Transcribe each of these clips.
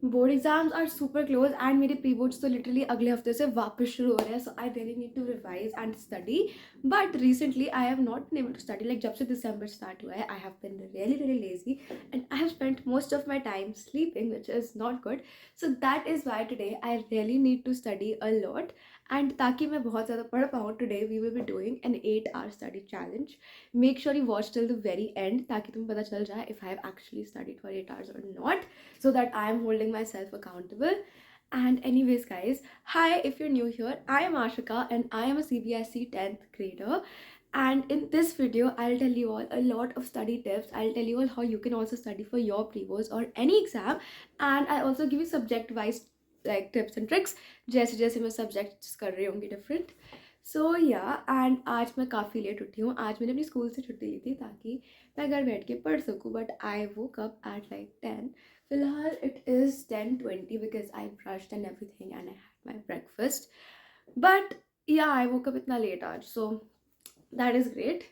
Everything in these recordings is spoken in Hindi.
Board exams are super close and मेरे प्री बोर्ड्स तो लिटरली अगले हफ्ते से वापस शुरू हो रहे हैं. So I really need to revise and study. But recently I have not been able to study. Like जब से दिसंबर स्टार्ट हुआ है I have been really really lazy and I have spent most of my time sleeping which is not good. So that is why today I really need to study a lot. And ताकि मैं बहुत ज़्यादा पढ़ पाऊँ, today we will be doing an 8 hour study challenge. Make sure you watch till the very end ताकि तुम्हें पता चल जाए if I have actually studied for 8 hours और not, so that I am holding myself accountable. And anyways guys, hi, if you're new here, I am Ashika and I am a CBSE 10th grader. And in this video I'll tell you all a lot of study tips. I'll tell you all how you can also study for your pre-boards or any exam, and I also give you subject wise like tips and tricks जैसे जैसे मैं subjects कर रही होंगी different. सो या एंड आज मैं काफ़ी लेट उठी हूँ. आज मैंने अपनी स्कूल से छुट्टी ली थी ताकि मैं घर बैठ के पढ़ सकूँ. But I woke up at like 10. फिलहाल it is 10:20 because I brushed and everything and I had my breakfast. But या आई वोक अप इतना लेट आज, सो that is great.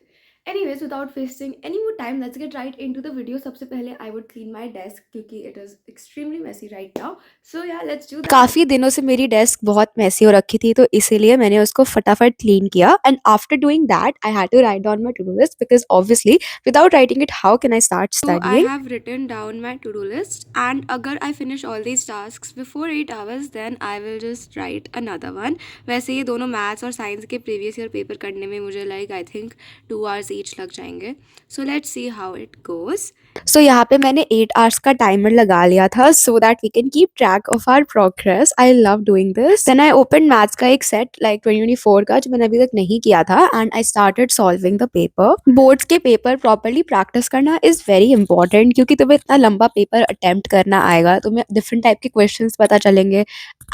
Anyways, without wasting any more time, let's get right into the video. सबसे पहले I would clean my desk क्योंकि it is extremely messy right now. So yeah, let's do that. काफ़ी दिनों से मेरी डेस्क बहुत मेसी हो रखी थी, तो इसीलिए मैंने उसको फटाफट क्लीन किया. And after doing that I had to write down my to do list because obviously without writing it how can I start So I studying. have written down my to-do list, and अगर I finish all these tasks before 8 hours, then I will just write another one. वैसे ये दोनों मैथ्स और साइंस के प्रीवियस ईयर पेपर करने में मुझे like I think 2 hours each लग जाएंगे. So let's see how it goes. सो यहाँ पे मैंने 8 आवर्स का टाइमर लगा लिया था so that we can keep track of our progress. I love doing this. Then I open maths का एक सेट लाइक 2024 का जो मैंने अभी तक नहीं किया था and I started solving the paper. Boards के पेपर प्रॉपर्ली प्रैक्टिस करना इज वेरी इंपॉर्टेंट क्योंकि तुम्हें इतना लंबा पेपर अटेम्प्ट करना आएगा, तुम्हें डिफरेंट टाइप के क्वेश्चन पता चलेंगे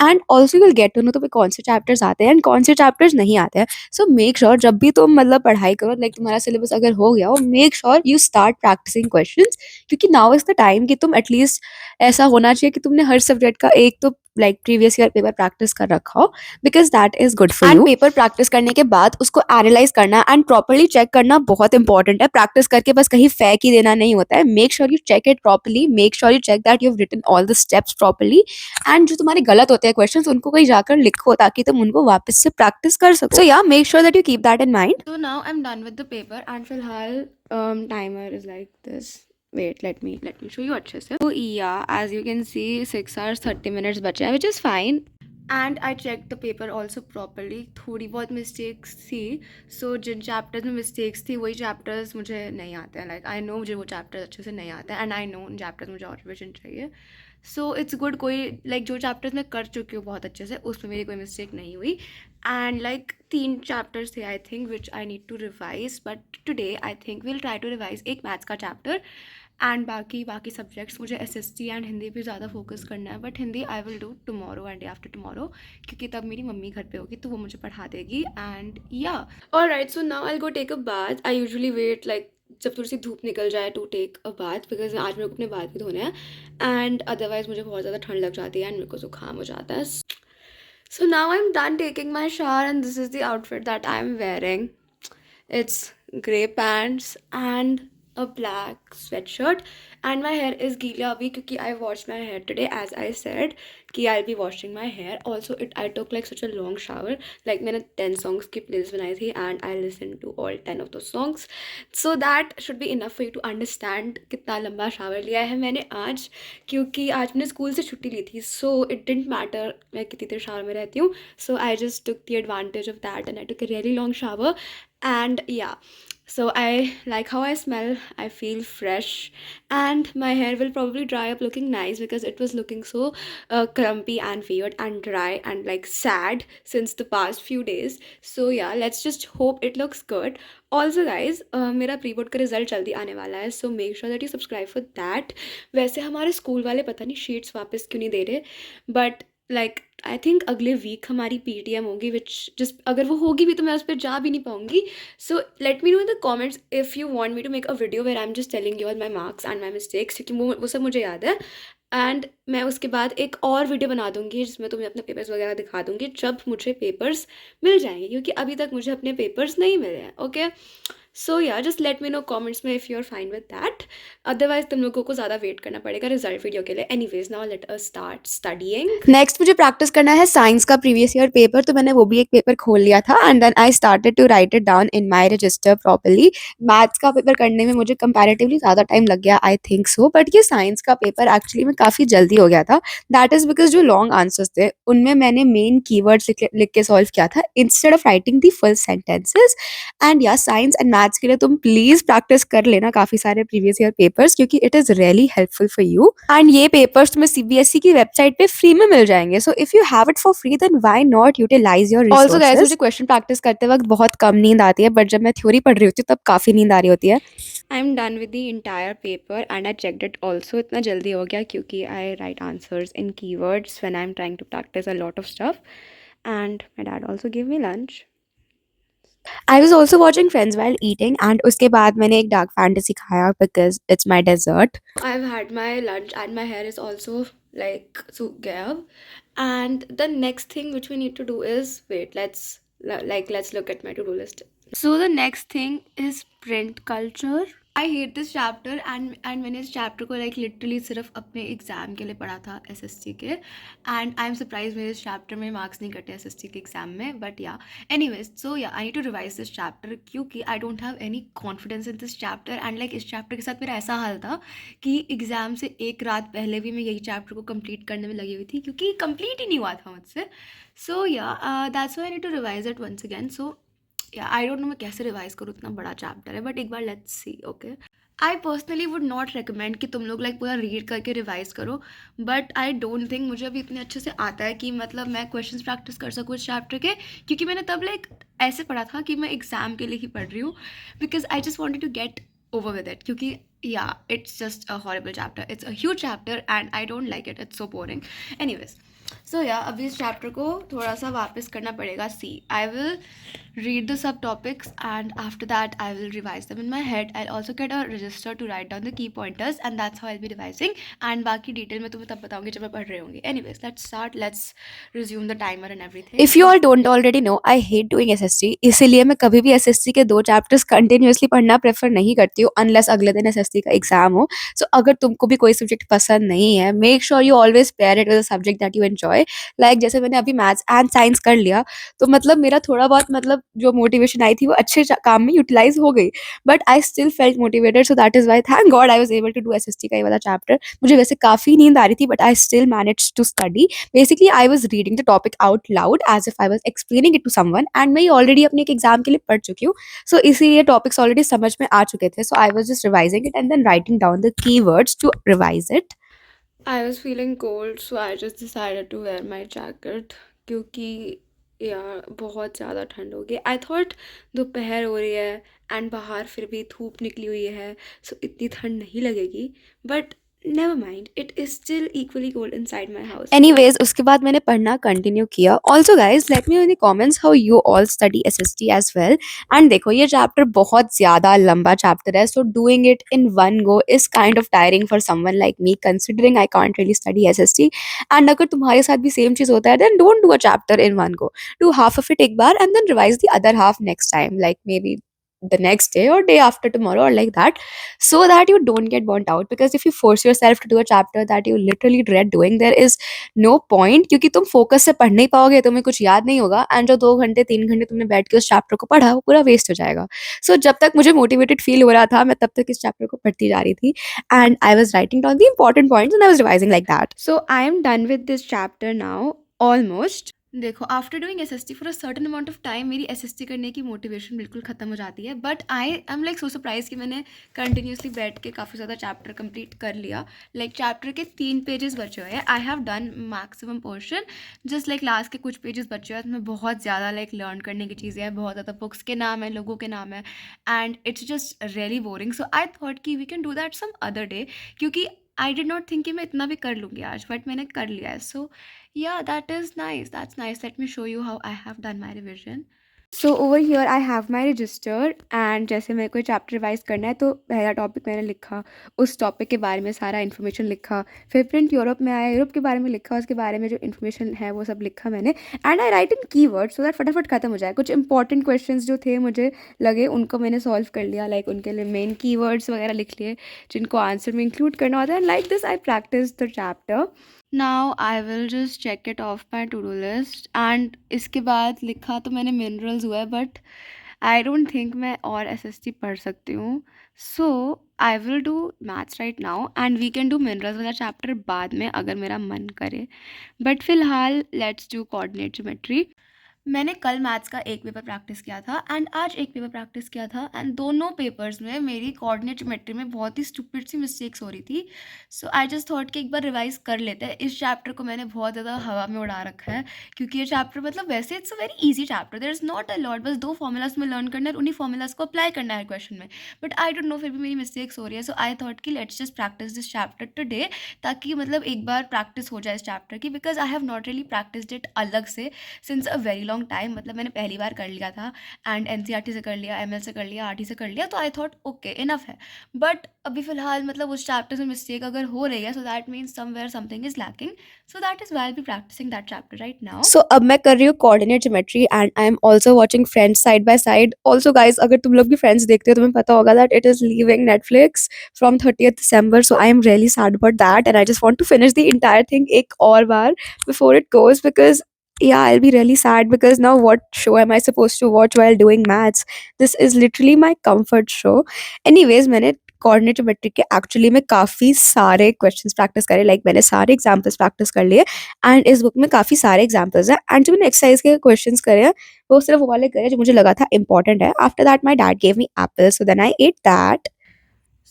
and also will get to know तुम्हें कौन से चैप्टर्स आते हैं एंड कौन से चैप्टर्स नहीं आते हैं. सो मेक श्योर जब भी तुम मतलब पढ़ाई करो, लाइक तुम्हारा सिलेबस अगर हो गया हो, make sure you start practising questions क्योंकि नाउ इज द टाइम कि तुम एटलीस्ट ऐसा होना चाहिए कि तुमने हर सब्जेक्ट का एक तो like previous year paper practice कर रखा हो because that is good for you. Paper practice करने के बाद उसको एनालाइज करना एंड प्रॉपर्ली चेक करना बहुत इंपॉर्टेंट है. प्रैक्टिस करके बस कहीं फेंक ही देना नहीं होता है. Make sure you check it properly, make sure you check that you have written all the steps properly and जो तुम्हारे गलत होते हैं क्वेश्चंस उनको कहीं जाकर लिखो ताकि तुम उनको वापस से प्रैक्टिस कर सको. सो या make sure that you keep that in mind. So now I'm done with the paper and फिलहाल timer is like this. Wait, let me show you अच्छे से. So yeah, as you can see 6 hours 30 minutes बचे हैं, which is fine. And I checked the paper also properly. थोड़ी बहुत mistakes थी. So जिन chapters में mistakes थी वही chapters मुझे नहीं आते हैं. Like I know मुझे वो chapters अच्छे से नहीं आते हैं and I know उन chapters मुझे और revision चाहिए. So it's good. कोई लाइक जो चैप्टर्स मैं कर चुकी हूँ बहुत अच्छे से उसमें मेरी कोई मिस्टेक नहीं हुई. एंड लाइक 3 चैप्टर्स थे I think which I need to revise. But today I think will try to revise एक मैथ्स का चैप्टर एंड बाकी सब्जेक्ट्स. मुझे SST एंड हिंदी पे ज़्यादा फोकस करना है. But Hindi I will do tomorrow and day after tomorrow क्योंकि तब मेरी मम्मी घर पे होगी तो वो मुझे पढ़ा देगी. एंड या alright, so now I go take a bath. I usually wait like जब थोड़ी सी धूप निकल जाए to take a bath because आज मेरे को अपने बाल भी धोने हैं एंड अदरवाइज मुझे बहुत ज़्यादा ठंड लग जाती है एंड मेरे को जुकाम हो जाता है. सो now I am done taking my shower and this is the outfit that I am wearing. It's grey pants and a black sweatshirt and my hair is गीला अभी क्योंकि I washed my hair today as I said कि I'll be washing my hair. Also I took like such a long shower. Like मैंने 10 songs की playlist बनाई थी and I listened to all 10 of those songs. So that should be enough for you to understand कितना लंबा shower लिया है मैंने आज क्योंकि आज मैंने स्कूल से छुट्टी ली थी. So it didn't matter मैं कितनी देर shower में रहती हूँ. So I just took the advantage of that and I took a really long shower. And yeah, so I like how I smell. I feel fresh and my hair will probably dry up looking nice because it was looking so clumpy and weird and dry and like sad since the past few days. So yeah, let's just hope it looks good. Also guys, मेरा प्री बोर्ड का रिजल्ट जल्दी आने वाला है. So make sure that you subscribe for that. वैसे हमारे स्कूल वाले पता नहीं शीट्स वापस क्यों नहीं दे रहे, बट लाइक आई थिंक अगले वीक हमारी PTM होगी विच जस्ट अगर वो होगी भी तो मैं उस पर जा भी नहीं पाऊँगी. So let me know in the comments if you want me to make a video where I am just telling you all my marks and my mistakes क्योंकि वो सब मुझे याद है. एंड मैं उसके बाद एक और वीडियो बना दूँगी जिसमें तुम्हें अपने पेपर्स वगैरह दिखा दूँगी जब मुझे पेपर्स मिल जाएंगे क्योंकि अभी तक मुझे अपने पेपर्स नहीं मिले हैं. Okay, so yeah just let me know comments में if you are fine with that. Otherwise तुम लोगों को ज़्यादा वेट करना पड़ेगा रिजल्ट वीडियो के लिए। Anyways now let us start studying. Next मुझे प्रैक्टिस करना है साइंस का प्रीवियस ईयर पेपर, तो मैंने वो भी एक पेपर खोल लिया था and then I started to write it down in my register properly. Maths का पेपर करने में मुझे कंपैरेटिवली ज़्यादा टाइम लग गया, आई थिंक सो, बट ये साइंस का पेपर एक्चुअली में काफ़ी जल्दी हो गया था। दैट इज़ बिकॉज जो लॉन्ग आंसर्स थे उनमें मैंने मेन कीवर्ड्स लिख के सॉल्व किया था instead of writing the full sentences. And या साइंस एंड मैथ्स के लिए तुम प्लीज प्रैक्टिस कर लेना काफी सारे प्रीवियस ईयर पेपर्स, क्योंकि it is really helpful for you. And ये पेपर्स तुम्हें सीबीएसई की वेबसाइट पे फ्री में मिल जाएंगे, so if you have it for free then why not utilise your resources. Also guys, मुझे क्वेश्चन प्रैक्टिस करते वक्त बहुत कम नींद आती है, बट जब मैं थ्योरी पढ़ रही होती हूँ तब काफी नींद आ रही होती है। I am done with the entire paper and I checked it also. इतना जल्दी हो गया क्योंकि I write answers in keywords when I am trying to practice a lot of stuff and my dad also give me lunch. I was also watching Friends while eating and उसके बाद मैंने एक डार्क फैंटेसी खाया because it's my dessert. I've had my lunch and my hair is also like so gab. And the next thing which we need to do is wait, let's look at my to-do list. So the next thing is print culture. I hate this chapter and मैंने इस chapter को like literally सिर्फ अपने एग्ज़ाम के लिए पढ़ा था SSC के। and I'm surprised मेरे इस chapter में marks नहीं कटे SSC के एग्ज़ाम में, but yeah anyways so yeah I need to revise this chapter क्योंकि I don't have any confidence in this chapter and like इस chapter के साथ मेरा ऐसा हाल था कि एग्ज़ाम से एक रात पहले भी मैं यही chapter को complete करने में लगी हुई थी क्योंकि complete ही नहीं हुआ था मुझसे। so yeah that's why I need to revise it once again। so या आई डोंट नो मैं कैसे रिवाइज करूँ, इतना बड़ा चैप्टर है, बट एक बार let's see. Okay, I personally would not recommend कि तुम लोग लाइक पूरा रीड करके रिवाइज करो, बट आई डोंट थिंक मुझे अभी इतने अच्छे से आता है कि मतलब मैं क्वेश्चंस प्रैक्टिस कर सकूँ इस चैप्टर के, क्योंकि मैंने तब लाइक ऐसे पढ़ा था कि मैं एग्ज़ाम के लिए ही पढ़ रही हूँ because I just wanted to get over with it क्योंकि yeah it's just a horrible chapter, it's a huge chapter and I don't like it, it's so boring। anyways so yeah अभी इस chapter को थोड़ा सा वापस करना पड़ेगा। see I will read the subtopics and after that I will revise them in my head। I'll also get a register to write down the key pointers and that's how I'll be revising and बाकी डिटेल में तुम्हें तब बताऊंगी जब मैं पढ़ रही होंगी। anyways let's start, let's resume the timer and everything। If you all don't already know I hate doing SSC, इसीलिए मैं कभी भी एसएससी के 2 चैप्टर्स कंटिन्यूअसली पढ़ना प्रेफर नहीं करती हूँ अनलेस अगले दिन एसएससी का एग्जाम हो। सो अगर तुमको भी कोई सब्जेक्ट पसंद नहीं है, make sure you always pair it with a subject that you enjoy. Like जैसे मैंने अभी मैथ्स एंड साइंस कर लिया, तो मतलब मेरा थोड़ा बहुत मतलब जो मोटिवेशन आई थी वो अच्छे काम में यूटिलाइज हो गई, but I still felt motivated, so that is why thank God I was able to do SSC का ये वाला चैप्टर। मुझे वैसे काफी नींद आ रही थी but I still managed to study. Basically I was reading the topic out loud as if I was explaining it to someone and मैं ऑलरेडी अपने एक एग्जाम के लिए पढ़ चुकी हूँ, सो इसीलिए टॉपिक्स ऑलरेडी समझ में आ चुके थे। So I was just revising it and then writing down the keywords to revise it. I was feeling cold so I just decided to wear my jacket क्योंकि यार बहुत ज़्यादा ठंड हो गई। आई थॉट दोपहर हो रही है एंड बाहर फिर भी धूप निकली हुई है सो इतनी ठंड नहीं लगेगी, but never mind it is still equally cold inside my house. Anyways उसके बाद मैंने पढ़ना कंटिन्यू किया। Also guys let me know in the comments how you all study SST as well. And देखो ये चैप्टर बहुत ज्यादा लंबा चैप्टर है, so doing it in one go is kind of tiring for someone like me considering I can't really study SST. And अगर तुम्हारे साथ भी सेम चीज होता है then don't do a chapter in one go, do half of it एक बार and then revise the other half next time, like maybe the next day or day after tomorrow or like that, so that you don't get burnt out, because if you force yourself to do a chapter that you literally dread doing, there is no point, क्योंकि तुम फोकस से पढ़ नहीं पाओगे, तुम्हें कुछ याद नहीं होगा एंड जो 2 घंटे 3 घंटे तुमने बैठ के उस चैप्टर को पढ़ा वो पूरा वेस्ट हो जाएगा। सो जब तक मुझे मोटिवेटेड फील हो रहा था मैं तब तक इस चैप्टर को पढ़ती जा रही थी and I was writing down the important points and I was revising like that. So I am done with this chapter now almost. देखो after doing SST for a certain amount of time मेरी एसएसटी करने की मोटिवेशन बिल्कुल ख़त्म हो जाती है, but I am like so surprise कि मैंने कंटिन्यूसली बैठ के काफ़ी ज़्यादा चैप्टर कंप्लीट कर लिया। लाइक चैप्टर के 3 पेजेस बचे हुए हैं, I have done maximum portion, just like last के कुछ पेजेस बचे हुए हैं। उसमें बहुत ज़्यादा लाइक लर्न करने की चीज़ें हैं, बहुत ज़्यादा बुक्स के नाम है, लोगों के नाम है and it's just really boring. So I thought कि we can do that some other day, क्योंकि आई डिड नॉट थिंक कि मैं इतना भी कर लूँगी आज, बट मैंने कर लिया है। सो yeah that is nice, that's nice, let me show you how I have done my revision। So over here I have my register and जैसे मेरे को चैप्टर रिवाइज करना है तो पहला टॉपिक मैंने लिखा, उस टॉपिक के बारे में सारा इन्फॉर्मेशन लिखा। फिर प्रिंट यूरोप में आया, यूरोप के बारे में लिखा, उसके बारे में जो इन्फॉर्मेशन है वो सब लिखा मैंने। And I right in keyword so that फटाफट खत्म हो जाए। कुछ इंपॉर्टेंट क्वेश्चंस जो थे मुझे लगे उनको मैंने सॉल्व कर लिया, लाइक उनके लिए मेन कीवर्ड्स वगैरह लिख लिए जिनको आंसर में इंक्लूड करना होता है। And like this I practice the chapter. Now I will just check it off my to do list. And इसके बाद लिखा तो मैंने मिनरल्स हुआ है, बट आई डोंट थिंक मैं और एसएसटी पढ़ सकती हूँ। So I will do maths right now and we can do minerals वाला चैप्टर बाद में अगर मेरा मन करे, बट फिलहाल लेट्स डू कोऑर्डिनेट ज्योमेट्री। मैंने कल मैथ्स का एक पेपर प्रैक्टिस किया था एंड आज एक पेपर प्रैक्टिस किया था एंड दोनों पेपर्स में मेरी कोऑर्डिनेट ज्योमेट्री में बहुत ही स्टूपिड सी मिस्टेक्स हो रही थी। सो आई जस्ट थॉट कि एक बार रिवाइज कर लेते हैं। इस चैप्टर को मैंने बहुत ज़्यादा हवा में उड़ा रखा है क्योंकि ये चैप्टर मतलब वैसे it's a very easy chapter, there is not a lot, बस 2 फॉर्मूलाज में लर्न करना है और उन्हीं फॉर्मूलाज को अप्लाई करना है क्वेश्चन में। बट आई डोंट नो फिर भी मेरी मिस्टेक्स हो रही है। सो आई थॉट कि let's just practice this chapter today, ताकि मतलब एक बार प्रैक्टिस हो जाए इस चैप्टर की, because I have not really practised it अलग से since a very long time. मतलब मैंने पहली बार कर लिया था एंड एनसीईआरटी से कर लिया, एमएल से कर लिया, आरटी से कर लिया, तो आई थॉट ओके इनफ है। बट अभी फिलहाल मतलब उस चैप्टर से मिस्टेक अगर हो रही है, so that means somewhere something is lacking, so that is why I will be practicing that chapter right now. So अब मैं कर रही हूँ coordinate geometry and I am also watching Friends side by side. Also guys, अगर तुम लोग भी फ्रेंड्स देखते हो तो तुम्हें पता होगा that it is leaving Netflix from 30th December, so I am really sad about that and I just want to finish the entire thing एक और बार before it goes, because yeah, I'll be really sad because now what show am I supposed to watch while doing maths? This is literally my comfort show. Anyways, मैंने कोऑर्डिनेट ज्योमेट्री के एक्चुअली में काफ़ी सारे क्वेश्चंस प्रैक्टिस करे, लाइक मैंने सारे एग्जाम्पल्स प्रैक्टिस कर लिए एंड इस बुक में काफ़ी सारे एग्जाम्पल्स हैं। एंड जो मैंने एक्सरसाइज के क्वेश्चंस करे हैं वो सिर्फ वो वाले करे जो मुझे लगा था इंपॉर्टेंट है। After that my dad gave me apple, so then I ate that.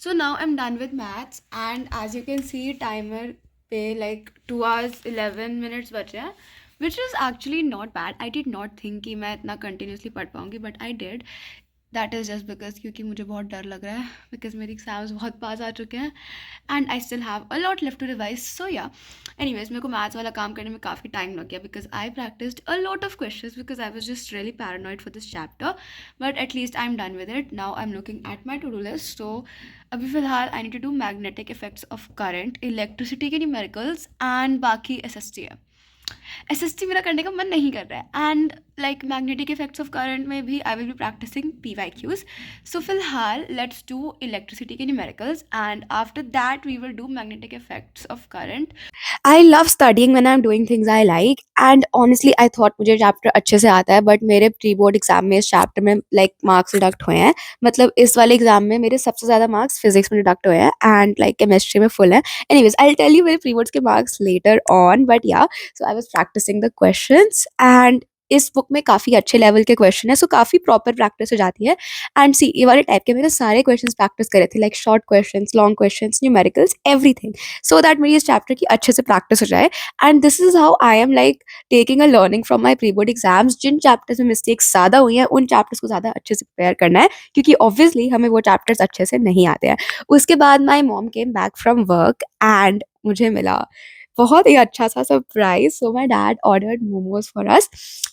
So now I'm done with maths and as you can see timer पे like 2 hours 11 minutes बचे हैं, which is actually not bad. I did not think कि मैं इतना continuously पढ़ पाऊँगी, but I did. That is just because क्योंकि मुझे बहुत डर लग रहा है because मेरे एग्जाम्स बहुत पास आ चुके हैं and I still have a lot left to revise. So yeah, anyways मेरे को मैथ्स वाला काम करने में काफ़ी टाइम लग गया because I practiced a lot of questions because I was just really paranoid for this chapter, but at least I'm done with it. Now I'm looking at my to-do list. So अभी फ़िलहाल I need to do magnetic effects of current, electricity के numericals and बाकी SST है। एसएसटी मेरा करने का मन नहीं कर रहा है and like magnetic effects of current में भी I will be practising PYQs। So फिलहाल लेट्स डू इलेक्ट्रिसिटी के numericals and after that we will do magnetic effects of current. I love studying when I am doing things I like and honestly I thought मुझे चैप्टर अच्छे से आता है, बट मेरे प्री बोर्ड एग्जाम में इस चैप्टर में लाइक मार्क्स डिडक्ट हुए हैं। मतलब इस वाले एग्जाम में मेरे सबसे ज़्यादा मार्क्स फिजिक्स में डिडक्ट हुए हैं एंड लाइक केमिस्ट्री में फुल है। Anyways I will tell you मेरे प्री बोर्ड्स के marks later on, but yeah so I was practicing the questions and इस बुक में काफ़ी अच्छे लेवल के क्वेश्चन है, सो काफ़ी प्रॉपर प्रैक्टिस हो जाती है। एंड सी ये वाले टाइप के मैंने सारे क्वेश्चंस प्रैक्टिस करे थे, like short questions, long questions, numericals, everything, so that मेरी इस चैप्टर की अच्छे से प्रैक्टिस हो जाए। And this is how I am like taking a learning from my pre board exams. जिन चैप्टर्स में मिस्टेक्स ज़्यादा हुई हैं उन चैप्टर्स को ज़्यादा अच्छे से प्रिपेयर करना है क्योंकि ऑब्वियसली हमें वो चैप्टर्स अच्छे से नहीं आते हैं। उसके बाद my mom came back from work and मुझे मिला बहुत ही अच्छा सा surprise. So my dad ordered momos for us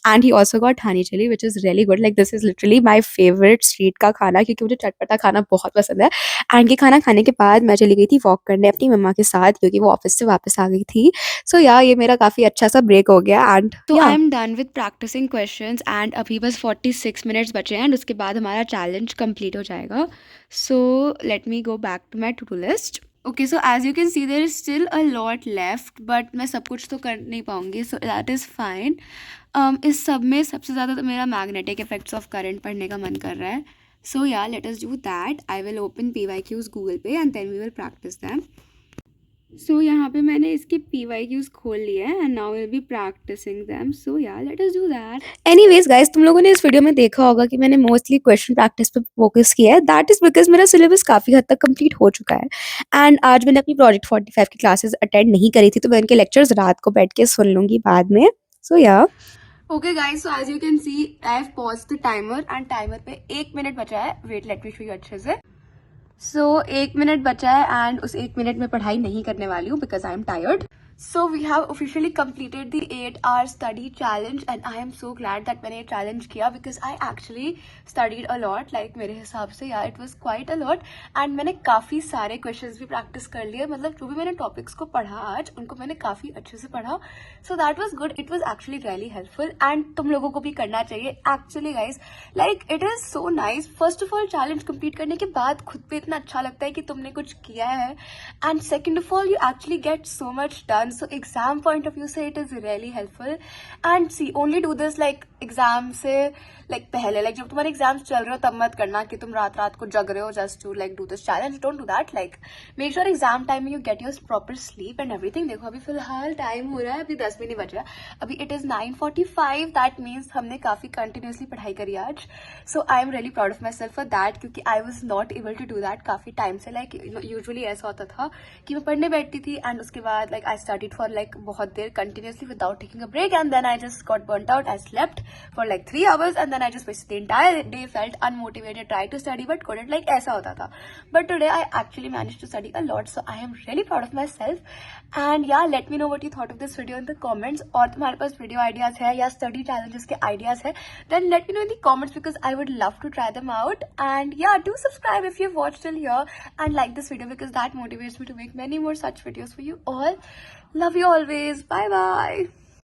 and he also got honey chilli which is really good. Like this is literally my favourite street का खाना क्योंकि मुझे चटपटा खाना बहुत पसंद है। एंड ये खाना खाने के बाद मैं चली गई थी वॉक करने अपनी मम्मा के साथ क्योंकि वो ऑफिस से वापस आ गई थी। सो या ये मेरा काफ़ी अच्छा सा ब्रेक हो गया एंड तो I am done with practising questions and अभी बस 46 मिनट्स बचे हैं एंड उसके बाद हमारा चैलेंज कंप्लीट हो जाएगा। So let me go back to my to do list. Okay, so as you can see there is still a lot left, but मैं सब कुछ तो कर नहीं पाऊँगी, सो दैट इज़ फाइन। इस सब में सबसे ज़्यादा तो मेरा मैग्नेटिक इफेक्ट्स ऑफ करंट पढ़ने का मन कर रहा है। So yeah let us do that. I will open PYQs Google पे and then we will practice them. So यहाँ पे मैंने इसके PYQs खोल लिए हैं and now will be practicing them. So yeah let us do that. Anyways guys, तुम लोगों ने इस वीडियो में देखा होगा कि मैंने मोस्टली क्वेश्चन प्रैक्टिस पे फोकस किया है। दैट इज बिकॉज मेरा सिलेबस काफ़ी हद तक कंप्लीट हो चुका है एंड आज मैंने अपनी प्रोजेक्ट 45 की क्लासेस अटेंड नहीं करी थी, तो मैं उनके लेक्चर्स रात को बैठ के सुन लूँगी बाद में। सो या Okay guys, so as you can see I have paused the timer and timer पे 1 मिनट बचा है। Wait let me show you अच्छे से। सो 1 मिनट बचा है एंड उस 1 मिनट में पढ़ाई नहीं करने वाली हूँ because I am tired. So we have officially completed the 8-hour study challenge and I am so glad that मैंने ये challenge किया because I actually studied a lot. Like मेरे हिसाब से yeah it was quite a lot and मैंने काफ़ी सारे questions भी practice कर लिए. मतलब जो भी मैंने topics को पढ़ा आज उनको मैंने काफ़ी अच्छे से पढ़ा. So that was good. It was actually really helpful and तुम लोगों को भी करना चाहिए. Actually guys, like it is so nice. First of all challenge complete करने के बाद खुद पे इतना अच्छा लगता है कि तुमने कुछ किया है and second of all you actually get so much done. So exam point of view से it is really helpful and see only do this like exam से like पहले like जब तुम्हारे exams चल रहे हो तब मत करना कि तुम रात रात को जग रहे हो just to like do this challenge. Don't do that. Like make sure exam time में you get your proper sleep and everything. देखो अभी फिलहाल time हो रहा है, अभी 10 भी नहीं बज रहा, अभी it is 9:45. that means हमने काफ़ी continuously पढ़ाई करी आज. So I am really proud of myself for that क्योंकि I was not able to do that काफ़ी time से. Like usually ऐसा होता था कि मैं पढ़ने बैठती थी and उसके बाद like I studied for like बहुत देर continuously without taking a break and then I just got burnt out. I slept for like 3 hours and then I just wasted the entire day, felt unmotivated, tried to study but couldn't. Like ऐसा होता था. But today I actually managed to study a lot, so I am really proud of myself. And yeah, let me know what you thought of this video in the comments. और तुम्हारे पास video ideas है या study challenges के ideas है, then let me know in the comments because I would love to try them out. And yeah, do subscribe if you've watched till here and like this video because that motivates me to make many more such videos for you all. Love you always. Bye bye.